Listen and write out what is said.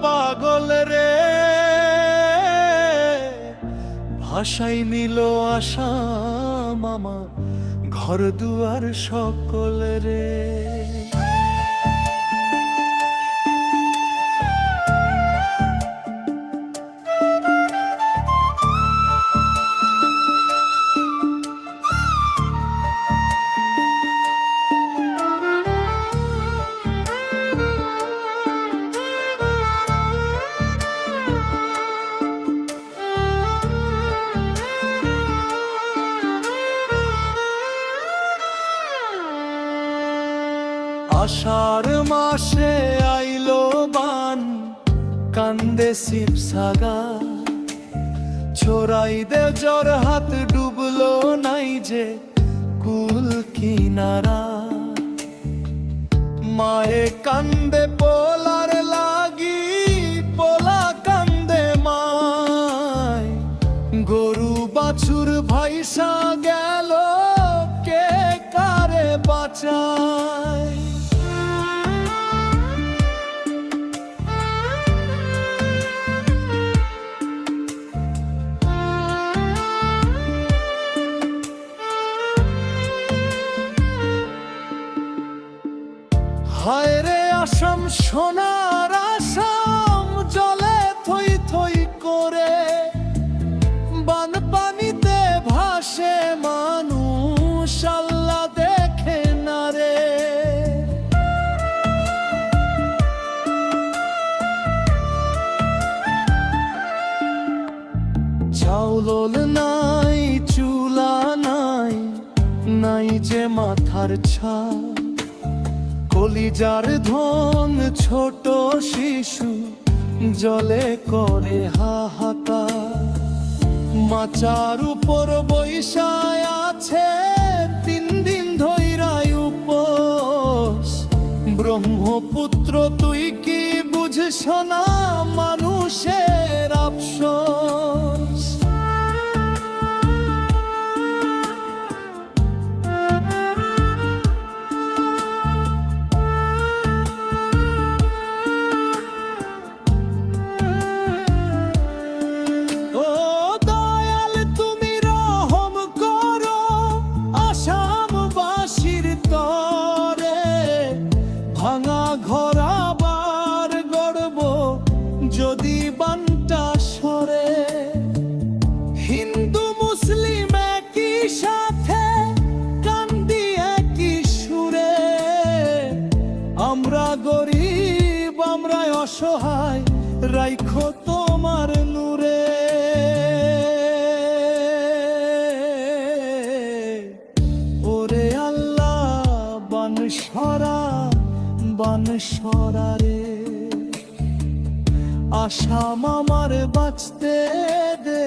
পাগল রে, ভাষাই নিল আসাম আমার ঘর দুয়ার সকল রে। আষাঢ় মাসে আইলো বান, কান্দে শিবসাগা, ছোড়াই দে জ্বর হাত, ডুবলো নাই যে কুল কিনারা। মায়ে কান্দে পোলার লাগি, পোলা কান্দে মায়, গরু বাছুর ভাইসা গেল, কে কারে বাঁচায়। হায় রে আসাম সোনার আসাম, জলে থই থই করে, বানপানিতে ভাসে মানুষ, আল্লাহ দেখে না রে। চাউল নাই, চুলা নাই, নাই যে মাথার ছাদ, কলিজার ধন ছোট শিশু জলে করে হাহাকার। মাচার উপর বৈশায় আছে 3 দিন ধইরাই উপোস, ব্রহ্মপুত্র তুই কি বুঝছ না মানুষের আফসোস। ভাঙা ঘর আবার গড়ব যদি বানটা সরে, হিন্দু মুসলিম একই সাথে কান্দি একই সুরে। আমরা গরিব, আমরা অসহায়, রাইখো তোমার নূরে। ওরে আল্লাহ বানসরা, বানসরা রে, আসাম আমার বাঁচতে দে।